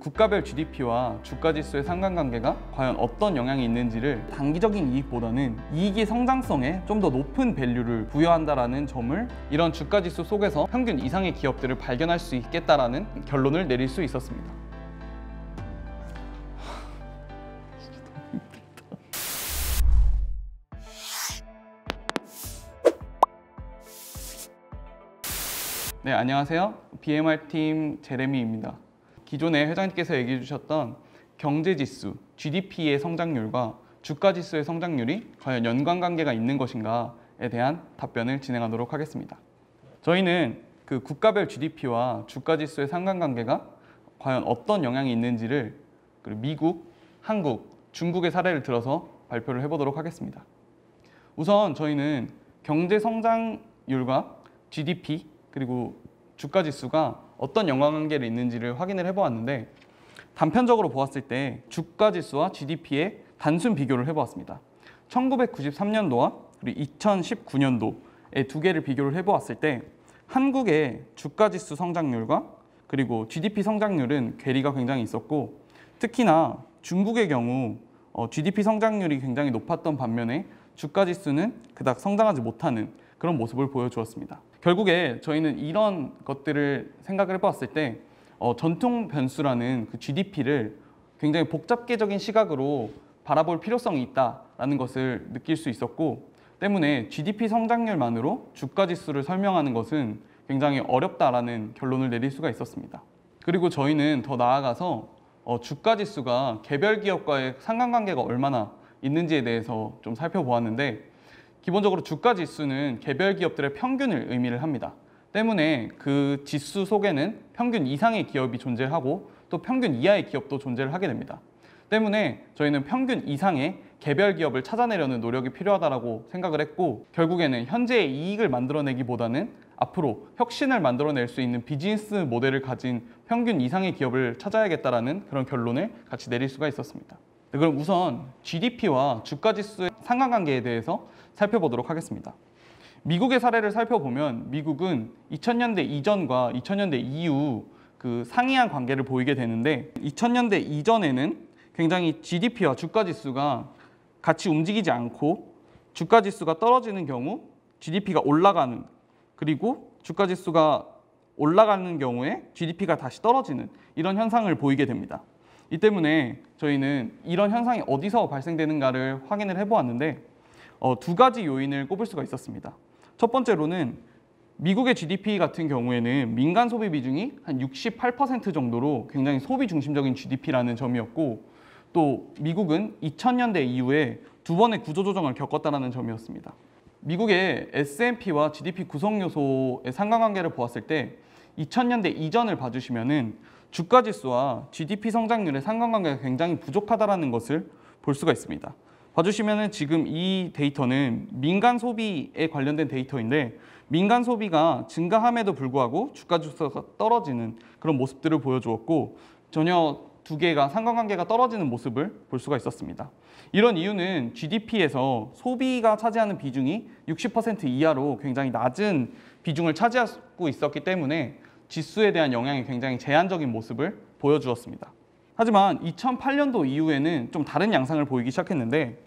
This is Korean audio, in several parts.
국가별 GDP와 주가지수의 상관관계가 과연 어떤 영향이 있는지를 단기적인 이익보다는 이익의 성장성에 좀 더 높은 밸류를 부여한다는 점을 이런 주가지수 속에서 평균 이상의 기업들을 발견할 수 있겠다라는 결론을 내릴 수 있었습니다. 네, 안녕하세요. BMR팀 제레미입니다. 기존에 회장님께서 얘기해 주셨던 경제지수, GDP의 성장률과 주가지수의 성장률이 과연 연관관계가 있는 것인가에 대한 답변을 진행하도록 하겠습니다. 저희는 그 국가별 GDP와 주가지수의 상관관계가 과연 어떤 영향이 있는지를 미국, 한국, 중국의 사례를 들어서 발표를 해보도록 하겠습니다. 우선 저희는 경제 성장률과 GDP 그리고 주가지수가 어떤 연관관계를 있는지를 확인을 해보았는데, 단편적으로 보았을 때 주가지수와 GDP의 단순 비교를 해보았습니다. 1993년도와 그리고 2019년도의 두 개를 비교를 해보았을 때 한국의 주가지수 성장률과 그리고 GDP 성장률은 괴리가 굉장히 있었고, 특히나 중국의 경우 GDP 성장률이 굉장히 높았던 반면에 주가지수는 그닥 성장하지 못하는 그런 모습을 보여주었습니다. 결국에 저희는 이런 것들을 생각을 해봤을 때 전통 변수라는 그 GDP를 굉장히 복잡계적인 시각으로 바라볼 필요성이 있다는 것을 느낄 수 있었고, 때문에 GDP 성장률만으로 주가지수를 설명하는 것은 굉장히 어렵다라는 결론을 내릴 수가 있었습니다. 그리고 저희는 더 나아가서 주가지수가 개별 기업과의 상관관계가 얼마나 있는지에 대해서 좀 살펴보았는데, 기본적으로 주가지수는 개별 기업들의 평균을 의미를 합니다. 때문에 그 지수 속에는 평균 이상의 기업이 존재하고 또 평균 이하의 기업도 존재를 하게 됩니다. 때문에 저희는 평균 이상의 개별 기업을 찾아내려는 노력이 필요하다고 생각을 했고, 결국에는 현재의 이익을 만들어내기보다는 앞으로 혁신을 만들어낼 수 있는 비즈니스 모델을 가진 평균 이상의 기업을 찾아야겠다라는 그런 결론을 같이 내릴 수가 있었습니다. 네, 그럼 우선 GDP와 주가지수의 상관관계에 대해서 살펴보도록 하겠습니다. 미국의 사례를 살펴보면 미국은 2000년대 이전과 2000년대 이후 그 상이한 관계를 보이게 되는데, 2000년대 이전에는 굉장히 GDP와 주가지수가 같이 움직이지 않고 주가지수가 떨어지는 경우 GDP가 올라가는, 그리고 주가지수가 올라가는 경우에 GDP가 다시 떨어지는 이런 현상을 보이게 됩니다. 이 때문에 저희는 이런 현상이 어디서 발생되는가를 확인을 해보았는데 두 가지 요인을 꼽을 수가 있었습니다. 첫 번째로는 미국의 GDP 같은 경우에는 민간 소비 비중이 한 68% 정도로 굉장히 소비 중심적인 GDP라는 점이었고, 또 미국은 2000년대 이후에 두 번의 구조조정을 겪었다는 점이었습니다. 미국의 S&P와 GDP 구성 요소의 상관관계를 보았을 때 2000년대 이전을 봐주시면은 주가지수와 GDP 성장률의 상관관계가 굉장히 부족하다는 것을 볼 수가 있습니다. 봐주시면은 지금 이 데이터는 민간 소비에 관련된 데이터인데, 민간 소비가 증가함에도 불구하고 주가지수가 떨어지는 그런 모습들을 보여주었고, 전혀 두 개가 상관관계가 떨어지는 모습을 볼 수가 있었습니다. 이런 이유는 GDP에서 소비가 차지하는 비중이 60% 이하로 굉장히 낮은 비중을 차지하고 있었기 때문에 지수에 대한 영향이 굉장히 제한적인 모습을 보여주었습니다. 하지만 2008년도 이후에는 좀 다른 양상을 보이기 시작했는데,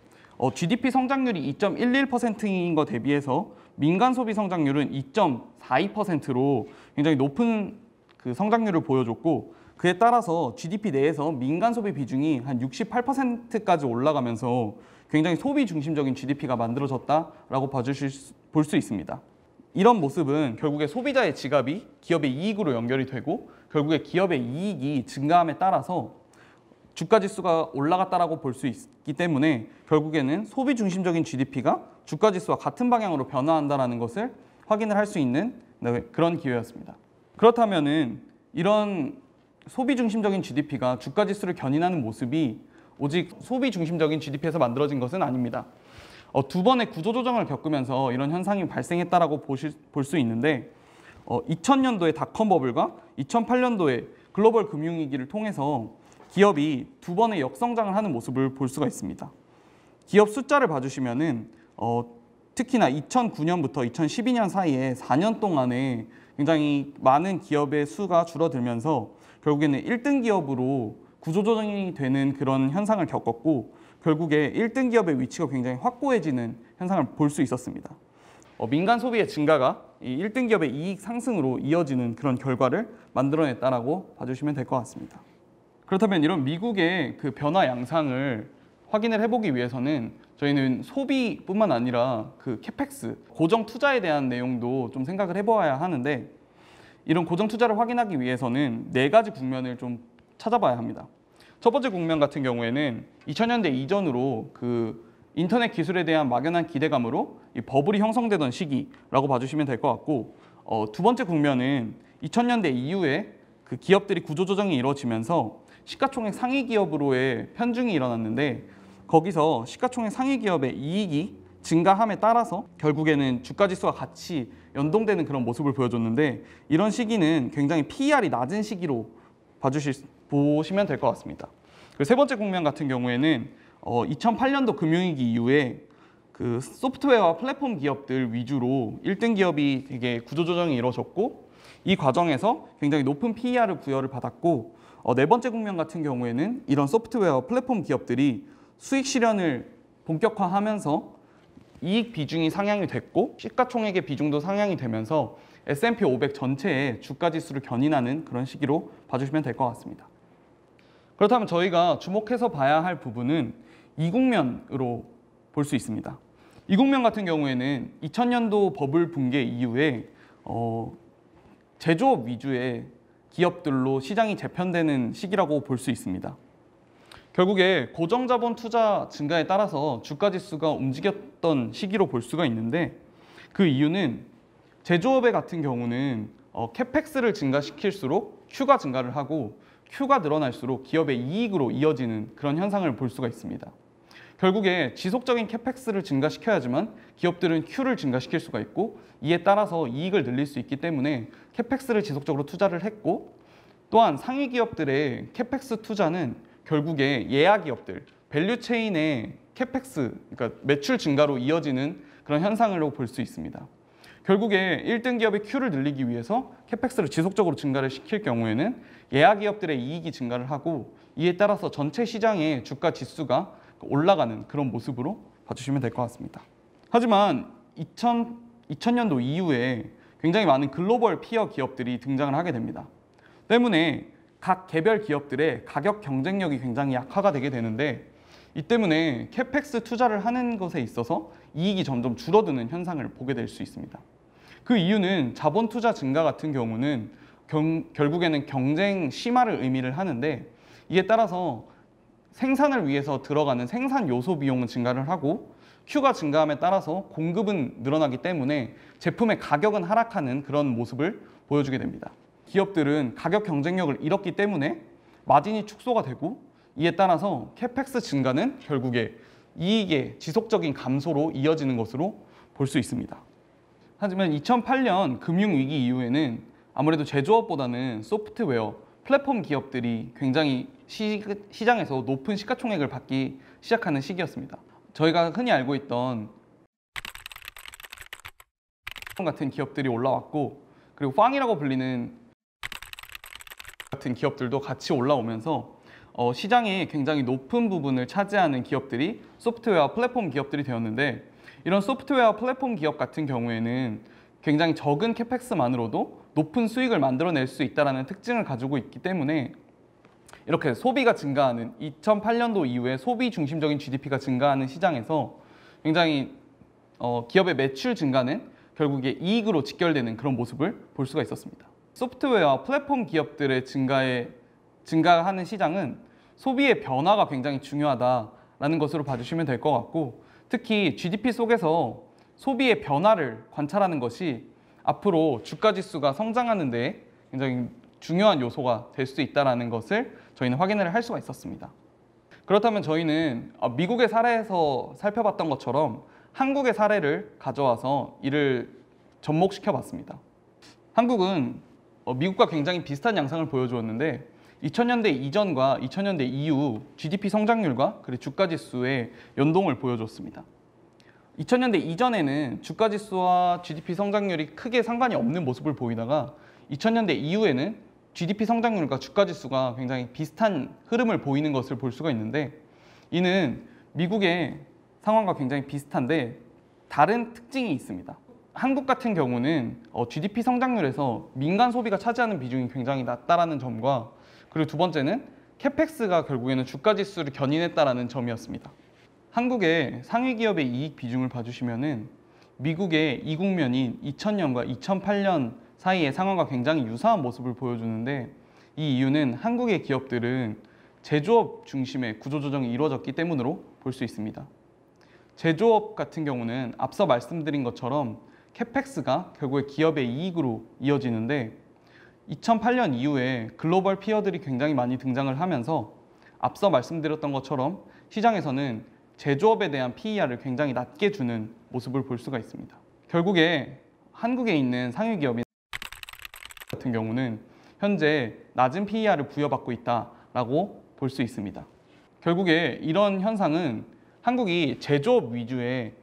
GDP 성장률이 2.11%인 것 대비해서 민간 소비 성장률은 2.42%로 굉장히 높은 그 성장률을 보여줬고, 그에 따라서 GDP 내에서 민간 소비 비중이 한 68%까지 올라가면서 굉장히 소비 중심적인 GDP가 만들어졌다라고 볼 수 있습니다. 이런 모습은 결국에 소비자의 지갑이 기업의 이익으로 연결이 되고, 결국에 기업의 이익이 증가함에 따라서 주가지수가 올라갔다라고 볼 수 있기 때문에 결국에는 소비 중심적인 GDP가 주가지수와 같은 방향으로 변화한다는 것을 확인을 할 수 있는 그런 기회였습니다. 그렇다면은 이런 소비 중심적인 GDP가 주가지수를 견인하는 모습이 오직 소비 중심적인 GDP에서 만들어진 것은 아닙니다. 두 번의 구조조정을 겪으면서 이런 현상이 발생했다라고 볼 수 있는데, 2000년도의 닷컴 버블과 2008년도의 글로벌 금융위기를 통해서 기업이 두 번의 역성장을 하는 모습을 볼 수가 있습니다. 기업 숫자를 봐주시면은 특히나 2009년부터 2012년 사이에 4년 동안에 굉장히 많은 기업의 수가 줄어들면서 결국에는 1등 기업으로 구조조정이 되는 그런 현상을 겪었고 결국에 1등 기업의 위치가 굉장히 확고해지는 현상을 볼 수 있었습니다. 민간 소비의 증가가 이 1등 기업의 이익 상승으로 이어지는 그런 결과를 만들어냈다라고 봐주시면 될 것 같습니다. 그렇다면 이런 미국의 그 변화 양상을 확인을 해보기 위해서는 저희는 소비뿐만 아니라 그 캐펙스, 고정 투자에 대한 내용도 좀 생각을 해보아야 하는데 이런 고정 투자를 확인하기 위해서는 4가지 국면을 좀 찾아봐야 합니다. 첫 번째 국면 같은 경우에는 2000년대 이전으로 그 인터넷 기술에 대한 막연한 기대감으로 이 버블이 형성되던 시기라고 봐주시면 될 것 같고 두 번째 국면은 2000년대 이후에 그 기업들이 구조조정이 이루어지면서 시가총액 상위 기업으로의 편중이 일어났는데 거기서 시가총액 상위 기업의 이익이 증가함에 따라서 결국에는 주가지수와 같이 연동되는 그런 모습을 보여줬는데 이런 시기는 굉장히 PER이 낮은 시기로 보시면 될 것 같습니다. 그리고 세 번째 국면 같은 경우에는 2008년도 금융위기 이후에 그 소프트웨어와 플랫폼 기업들 위주로 1등 기업이 되게 구조조정이 이루어졌고 이 과정에서 굉장히 높은 PER을 부여를 받았고 네 번째 국면 같은 경우에는 이런 소프트웨어 플랫폼 기업들이 수익 실현을 본격화하면서 이익 비중이 상향이 됐고 시가총액의 비중도 상향이 되면서 S&P 500 전체의 주가지수를 견인하는 그런 시기로 봐주시면 될 것 같습니다. 그렇다면 저희가 주목해서 봐야 할 부분은 이국면으로 볼 수 있습니다. 이국면 같은 경우에는 2000년도 버블 붕괴 이후에 제조업 위주의 기업들로 시장이 재편되는 시기라고 볼 수 있습니다. 결국에 고정자본 투자 증가에 따라서 주가지수가 움직였던 시기로 볼 수가 있는데 그 이유는 제조업의 같은 경우는 캐펙스를 증가시킬수록 Q가 증가를 하고 Q가 늘어날수록 기업의 이익으로 이어지는 그런 현상을 볼 수가 있습니다. 결국에 지속적인 캐펙스를 증가시켜야지만 기업들은 Q를 증가시킬 수가 있고 이에 따라서 이익을 늘릴 수 있기 때문에 캐펙스를 지속적으로 투자를 했고 또한 상위 기업들의 캐펙스 투자는 결국에 예하 기업들, 밸류체인의 캐펙스, 그러니까 매출 증가로 이어지는 그런 현상으로 볼 수 있습니다. 결국에 1등 기업의 Q를 늘리기 위해서 캐펙스를 지속적으로 증가를 시킬 경우에는 예하 기업들의 이익이 증가를 하고 이에 따라서 전체 시장의 주가 지수가 올라가는 그런 모습으로 봐주시면 될 것 같습니다. 하지만 2000년도 이후에 굉장히 많은 글로벌 피어 기업들이 등장을 하게 됩니다. 때문에 각 개별 기업들의 가격 경쟁력이 굉장히 약화가 되게 되는데 이 때문에 캐펙스 투자를 하는 것에 있어서 이익이 점점 줄어드는 현상을 보게 될 수 있습니다. 그 이유는 자본 투자 증가 같은 경우는 결국에는 경쟁 심화를 의미를 하는데 이에 따라서 생산을 위해서 들어가는 생산 요소 비용은 증가를 하고 Q가 증가함에 따라서 공급은 늘어나기 때문에 제품의 가격은 하락하는 그런 모습을 보여주게 됩니다. 기업들은 가격 경쟁력을 잃었기 때문에 마진이 축소가 되고 이에 따라서 캐펙스 증가는 결국에 이익의 지속적인 감소로 이어지는 것으로 볼 수 있습니다. 하지만 2008년 금융위기 이후에는 아무래도 제조업보다는 소프트웨어, 플랫폼 기업들이 굉장히 시장에서 높은 시가총액을 받기 시작하는 시기였습니다. 저희가 흔히 알고 있던 같은 기업들이 올라왔고 그리고 팡이라고 불리는 같은 기업들도 같이 올라오면서 시장의 굉장히 높은 부분을 차지하는 기업들이 소프트웨어 플랫폼 기업들이 되었는데 이런 소프트웨어 플랫폼 기업 같은 경우에는 굉장히 적은 캐펙스만으로도 높은 수익을 만들어낼 수 있다는 특징을 가지고 있기 때문에 이렇게 소비가 증가하는 2008년도 이후에 소비 중심적인 GDP가 증가하는 시장에서 굉장히 기업의 매출 증가는 결국에 이익으로 직결되는 그런 모습을 볼 수가 있었습니다. 소프트웨어 플랫폼 기업들의 증가하는 시장은 소비의 변화가 굉장히 중요하다라는 것으로 봐주시면 될 것 같고 특히 GDP 속에서 소비의 변화를 관찰하는 것이 앞으로 주가지수가 성장하는 데 굉장히 중요한 요소가 될 수 있다는 것을 저희는 확인을 할 수가 있었습니다. 그렇다면 저희는 미국의 사례에서 살펴봤던 것처럼 한국의 사례를 가져와서 이를 접목시켜 봤습니다. 한국은 미국과 굉장히 비슷한 양상을 보여주었는데 2000년대 이전과 2000년대 이후 GDP 성장률과 그리고 주가지수의 연동을 보여줬습니다. 2000년대 이전에는 주가지수와 GDP 성장률이 크게 상관이 없는 모습을 보이다가 2000년대 이후에는 GDP 성장률과 주가지수가 굉장히 비슷한 흐름을 보이는 것을 볼 수가 있는데, 이는 미국의 상황과 굉장히 비슷한데 다른 특징이 있습니다. 한국 같은 경우는 GDP 성장률에서 민간 소비가 차지하는 비중이 굉장히 낮다라는 점과, 그리고 두 번째는 캐펙스가 결국에는 주가지수를 견인했다라는 점이었습니다. 한국의 상위 기업의 이익 비중을 봐주시면은 미국의 이국면인 2000년과 2008년 사이의 상황과 굉장히 유사한 모습을 보여주는데, 이 이유는 한국의 기업들은 제조업 중심의 구조조정이 이루어졌기 때문으로 볼 수 있습니다. 제조업 같은 경우는 앞서 말씀드린 것처럼 캐펙스가 결국에 기업의 이익으로 이어지는데, 2008년 이후에 글로벌 피어들이 굉장히 많이 등장을 하면서 앞서 말씀드렸던 것처럼 시장에서는 제조업에 대한 PER을 굉장히 낮게 주는 모습을 볼 수가 있습니다. 결국에 한국에 있는 상위 기업인 같은 경우는 현재 낮은 PER을 부여받고 있다라고 볼 수 있습니다. 결국에 이런 현상은 한국이 제조업 위주의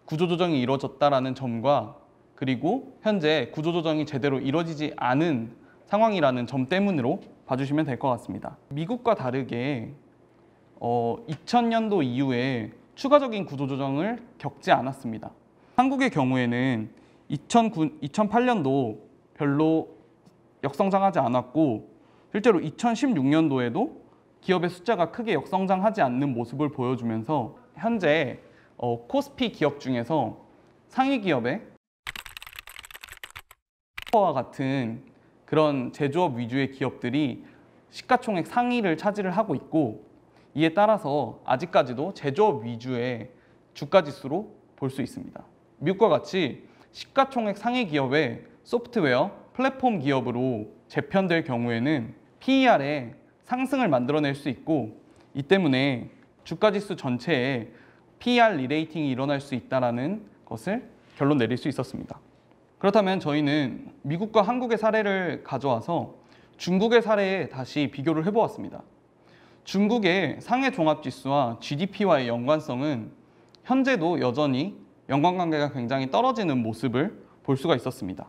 구조조정이 이루어졌다라는 점과, 그리고 현재 구조조정이 제대로 이루어지지 않은 상황이라는 점 때문으로 봐주시면 될 것 같습니다. 미국과 다르게 2000년도 이후에 추가적인 구조조정을 겪지 않았습니다. 한국의 경우에는 2008년도 별로 역성장하지 않았고, 실제로 2016년도에도 기업의 숫자가 크게 역성장하지 않는 모습을 보여주면서 현재 코스피 기업 중에서 상위 기업의 와 같은 그런 제조업 위주의 기업들이 시가총액 상위를 차지를 하고 있고, 이에 따라서 아직까지도 제조업 위주의 주가지수로 볼 수 있습니다. 미국과 같이 시가총액 상위 기업의 소프트웨어, 플랫폼 기업으로 재편될 경우에는 PER에 상승을 만들어낼 수 있고, 이 때문에 주가지수 전체에 PER 리레이팅이 일어날 수 있다는 것을 결론 내릴 수 있었습니다. 그렇다면 저희는 미국과 한국의 사례를 가져와서 중국의 사례에 다시 비교를 해보았습니다. 중국의 상해 종합지수와 GDP와의 연관성은 현재도 여전히 연관관계가 굉장히 떨어지는 모습을 볼 수가 있었습니다.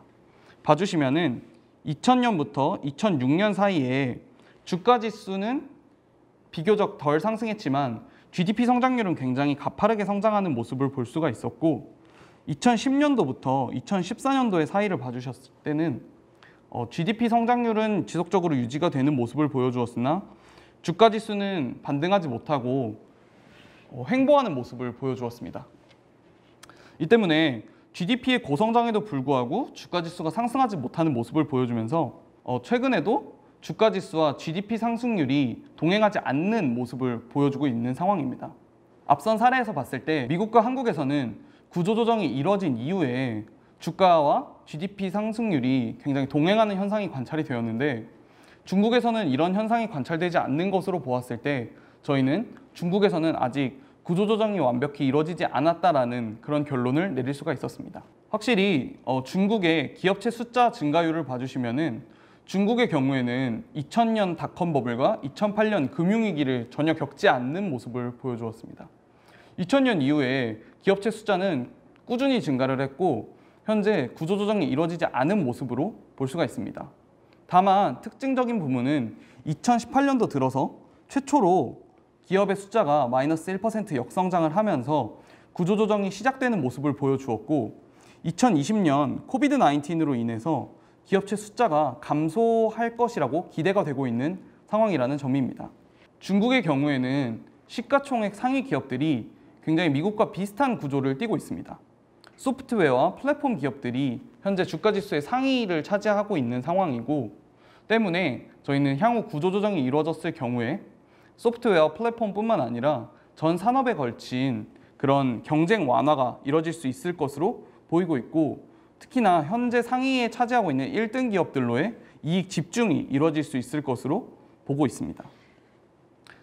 봐주시면은 2000년부터 2006년 사이에 주가지수는 비교적 덜 상승했지만 GDP 성장률은 굉장히 가파르게 성장하는 모습을 볼 수가 있었고, 2010년도부터 2014년도의 사이를 봐주셨을 때는 GDP 성장률은 지속적으로 유지가 되는 모습을 보여주었으나 주가지수는 반등하지 못하고 횡보하는 모습을 보여주었습니다. 이 때문에 GDP의 고성장에도 불구하고 주가지수가 상승하지 못하는 모습을 보여주면서 최근에도 주가지수와 GDP 상승률이 동행하지 않는 모습을 보여주고 있는 상황입니다. 앞선 사례에서 봤을 때 미국과 한국에서는 구조조정이 이뤄진 이후에 주가와 GDP 상승률이 굉장히 동행하는 현상이 관찰이 되었는데, 중국에서는 이런 현상이 관찰되지 않는 것으로 보았을 때 저희는 중국에서는 아직 구조조정이 완벽히 이루어지지 않았다라는 그런 결론을 내릴 수가 있었습니다. 확실히 중국의 기업체 숫자 증가율을 봐주시면은 중국의 경우에는 2000년 닷컴 버블과 2008년 금융위기를 전혀 겪지 않는 모습을 보여주었습니다. 2000년 이후에 기업체 숫자는 꾸준히 증가를 했고 현재 구조조정이 이루어지지 않은 모습으로 볼 수가 있습니다. 다만 특징적인 부분은 2018년도 들어서 최초로 기업의 숫자가 마이너스 1% 역성장을 하면서 구조조정이 시작되는 모습을 보여주었고, 2020년 코비드-19로 인해서 기업체 숫자가 감소할 것이라고 기대가 되고 있는 상황이라는 점입니다. 중국의 경우에는 시가총액 상위 기업들이 굉장히 미국과 비슷한 구조를 띠고 있습니다. 소프트웨어와 플랫폼 기업들이 현재 주가지수의 상위를 차지하고 있는 상황이고, 때문에 저희는 향후 구조조정이 이루어졌을 경우에 소프트웨어 플랫폼뿐만 아니라 전 산업에 걸친 그런 경쟁 완화가 이루어질 수 있을 것으로 보이고 있고, 특히나 현재 상위에 차지하고 있는 1등 기업들로의 이익 집중이 이루어질 수 있을 것으로 보고 있습니다.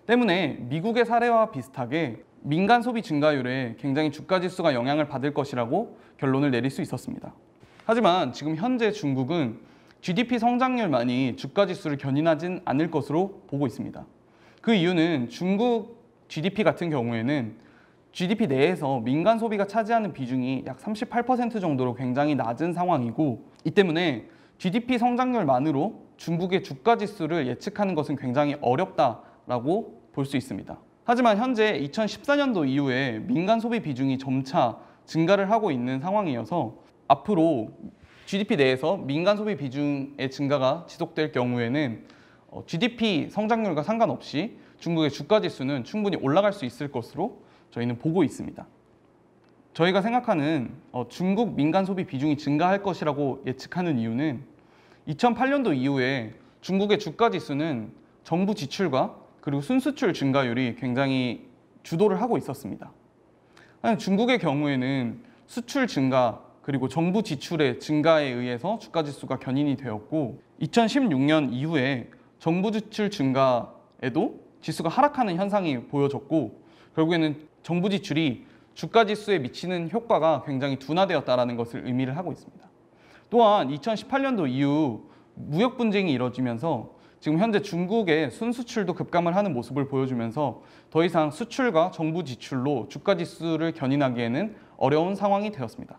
때문에 미국의 사례와 비슷하게 민간 소비 증가율에 굉장히 주가지수가 영향을 받을 것이라고 결론을 내릴 수 있었습니다. 하지만 지금 현재 중국은 GDP 성장률만이 주가지수를 견인하진 않을 것으로 보고 있습니다. 그 이유는 중국 GDP 같은 경우에는 GDP 내에서 민간 소비가 차지하는 비중이 약 38% 정도로 굉장히 낮은 상황이고, 이 때문에 GDP 성장률만으로 중국의 주가 지수를 예측하는 것은 굉장히 어렵다라고 볼 수 있습니다. 하지만 현재 2014년도 이후에 민간 소비 비중이 점차 증가를 하고 있는 상황이어서 앞으로 GDP 내에서 민간 소비 비중의 증가가 지속될 경우에는 GDP 성장률과 상관없이 중국의 주가 지수는 충분히 올라갈 수 있을 것으로 저희는 보고 있습니다. 저희가 생각하는 중국 민간 소비 비중이 증가할 것이라고 예측하는 이유는 2008년도 이후에 중국의 주가 지수는 정부 지출과 그리고 순수출 증가율이 굉장히 주도를 하고 있었습니다. 중국의 경우에는 수출 증가 그리고 정부 지출의 증가에 의해서 주가 지수가 견인이 되었고 2016년 이후에 정부 지출 증가에도 지수가 하락하는 현상이 보여졌고 결국에는 정부 지출이 주가 지수에 미치는 효과가 굉장히 둔화되었다는 것을 의미를 하고 있습니다. 또한 2018년도 이후 무역 분쟁이 이뤄지면서 지금 현재 중국의 순수출도 급감을 하는 모습을 보여주면서 더 이상 수출과 정부 지출로 주가 지수를 견인하기에는 어려운 상황이 되었습니다.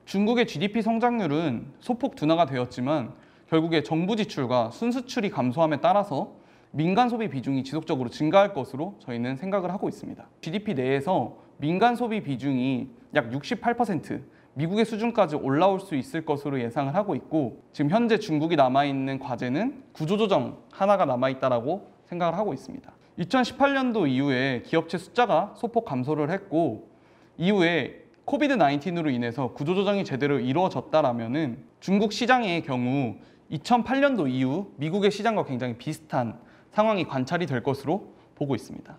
중국의 GDP 성장률은 소폭 둔화가 되었지만 결국에 정부 지출과 순수출이 감소함에 따라서 민간 소비 비중이 지속적으로 증가할 것으로 저희는 생각을 하고 있습니다. GDP 내에서 민간 소비 비중이 약 68%, 미국의 수준까지 올라올 수 있을 것으로 예상을 하고 있고 지금 현재 중국이 남아있는 과제는 구조조정 하나가 남아있다고 생각을 하고 있습니다. 2018년도 이후에 기업체 숫자가 소폭 감소를 했고 이후에 코비드-19으로 인해서 구조조정이 제대로 이루어졌다라면은 중국 시장의 경우 2008년도 이후 미국의 시장과 굉장히 비슷한 상황이 관찰이 될 것으로 보고 있습니다.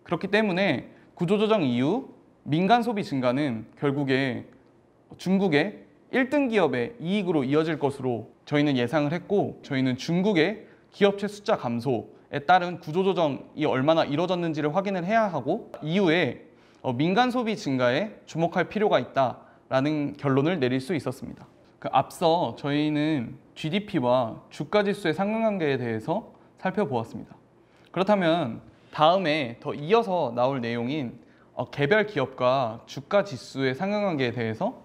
그렇기 때문에 구조조정 이후 민간 소비 증가는 결국에 중국의 1등 기업의 이익으로 이어질 것으로 저희는 예상을 했고 저희는 중국의 기업체 숫자 감소에 따른 구조조정이 얼마나 이루어졌는지를 확인을 해야 하고 이후에 민간 소비 증가에 주목할 필요가 있다라는 결론을 내릴 수 있었습니다. 앞서 저희는 GDP와 주가 지수의 상관관계에 대해서 살펴보았습니다. 그렇다면 다음에 더 이어서 나올 내용인 개별 기업과 주가 지수의 상관관계에 대해서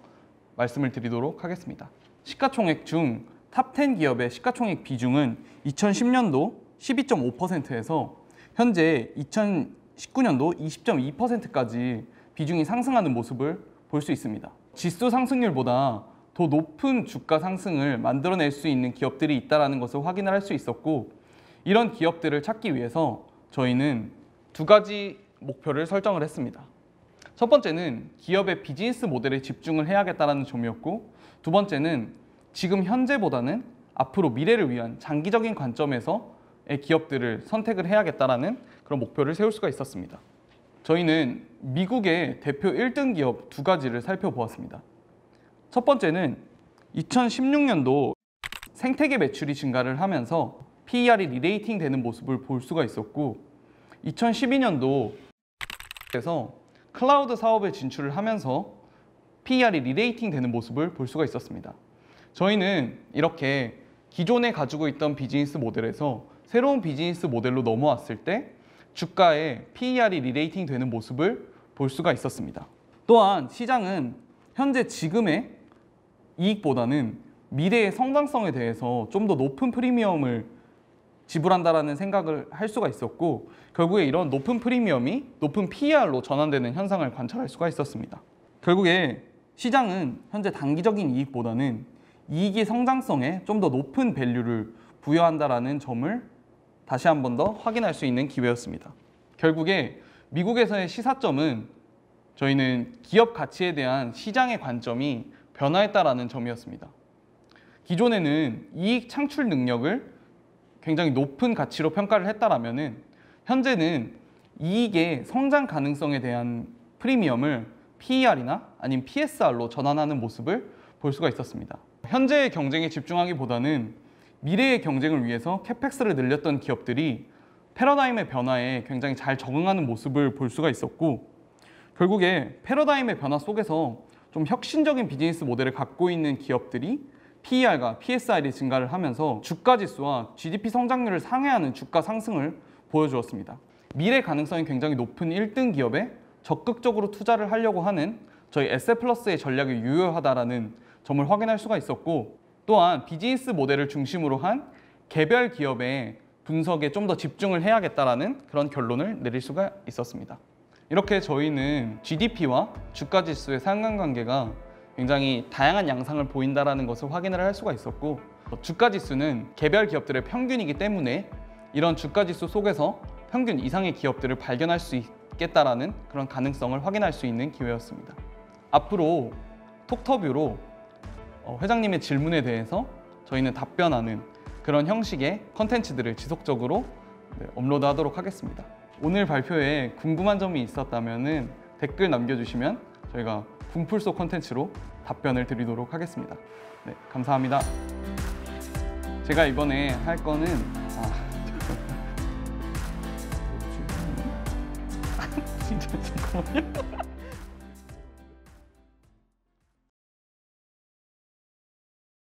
말씀을 드리도록 하겠습니다. 시가총액 중 탑 10 기업의 시가총액 비중은 2010년도 12.5%에서 현재 2019년도 20.2%까지 비중이 상승하는 모습을 볼 수 있습니다. 지수 상승률보다 더 높은 주가 상승을 만들어낼 수 있는 기업들이 있다는 것을 확인을 할 수 있었고 이런 기업들을 찾기 위해서 저희는 두 가지 목표를 설정을 했습니다. 첫 번째는 기업의 비즈니스 모델에 집중을 해야겠다는 점이었고 두 번째는 지금 현재보다는 앞으로 미래를 위한 장기적인 관점에서의 기업들을 선택을 해야겠다는 그런 목표를 세울 수가 있었습니다. 저희는 미국의 대표 1등 기업 두 가지를 살펴보았습니다. 첫 번째는 2016년도 생태계 매출이 증가를 하면서 PER이 리레이팅 되는 모습을 볼 수가 있었고 2012년도에서 클라우드 사업에 진출을 하면서 PER이 리레이팅 되는 모습을 볼 수가 있었습니다. 저희는 이렇게 기존에 가지고 있던 비즈니스 모델에서 새로운 비즈니스 모델로 넘어왔을 때 주가에 PER이 리레이팅 되는 모습을 볼 수가 있었습니다. 또한 시장은 현재 지금의 이익보다는 미래의 성장성에 대해서 좀 더 높은 프리미엄을 지불한다라는 생각을 할 수가 있었고 결국에 이런 높은 프리미엄이 높은 PER로 전환되는 현상을 관찰할 수가 있었습니다. 결국에 시장은 현재 단기적인 이익보다는 이익의 성장성에 좀 더 높은 밸류를 부여한다라는 점을 다시 한 번 더 확인할 수 있는 기회였습니다. 결국에 미국에서의 시사점은 저희는 기업 가치에 대한 시장의 관점이 변화했다라는 점이었습니다. 기존에는 이익 창출 능력을 굉장히 높은 가치로 평가를 했다라면은 현재는 이익의 성장 가능성에 대한 프리미엄을 PER이나 아니면 PSR로 전환하는 모습을 볼 수가 있었습니다. 현재의 경쟁에 집중하기보다는 미래의 경쟁을 위해서 캐펙스를 늘렸던 기업들이 패러다임의 변화에 굉장히 잘 적응하는 모습을 볼 수가 있었고 결국에 패러다임의 변화 속에서 좀 혁신적인 비즈니스 모델을 갖고 있는 기업들이 PER과 PSR이 증가를 하면서 주가 지수와 GDP 성장률을 상회하는 주가 상승을 보여주었습니다. 미래 가능성이 굉장히 높은 1등 기업에 적극적으로 투자를 하려고 하는 저희 에셋플러스의 전략이 유효하다는 점을 확인할 수가 있었고 또한 비즈니스 모델을 중심으로 한 개별 기업의 분석에 좀 더 집중을 해야겠다라는 그런 결론을 내릴 수가 있었습니다. 이렇게 저희는 GDP와 주가지수의 상관관계가 굉장히 다양한 양상을 보인다는 것을 확인을 할 수가 있었고, 주가지수는 개별 기업들의 평균이기 때문에 이런 주가지수 속에서 평균 이상의 기업들을 발견할 수 있겠다라는 그런 가능성을 확인할 수 있는 기회였습니다. 앞으로 톡터뷰로 회장님의 질문에 대해서 저희는 답변하는 그런 형식의 컨텐츠들을 지속적으로 업로드하도록 하겠습니다. 오늘 발표에 궁금한 점이 있었다면 댓글 남겨주시면 저희가 분풀소 컨텐츠로 답변을 드리도록 하겠습니다. 네, 감사합니다. 제가 이번에 할 거는 진짜 잠깐만요.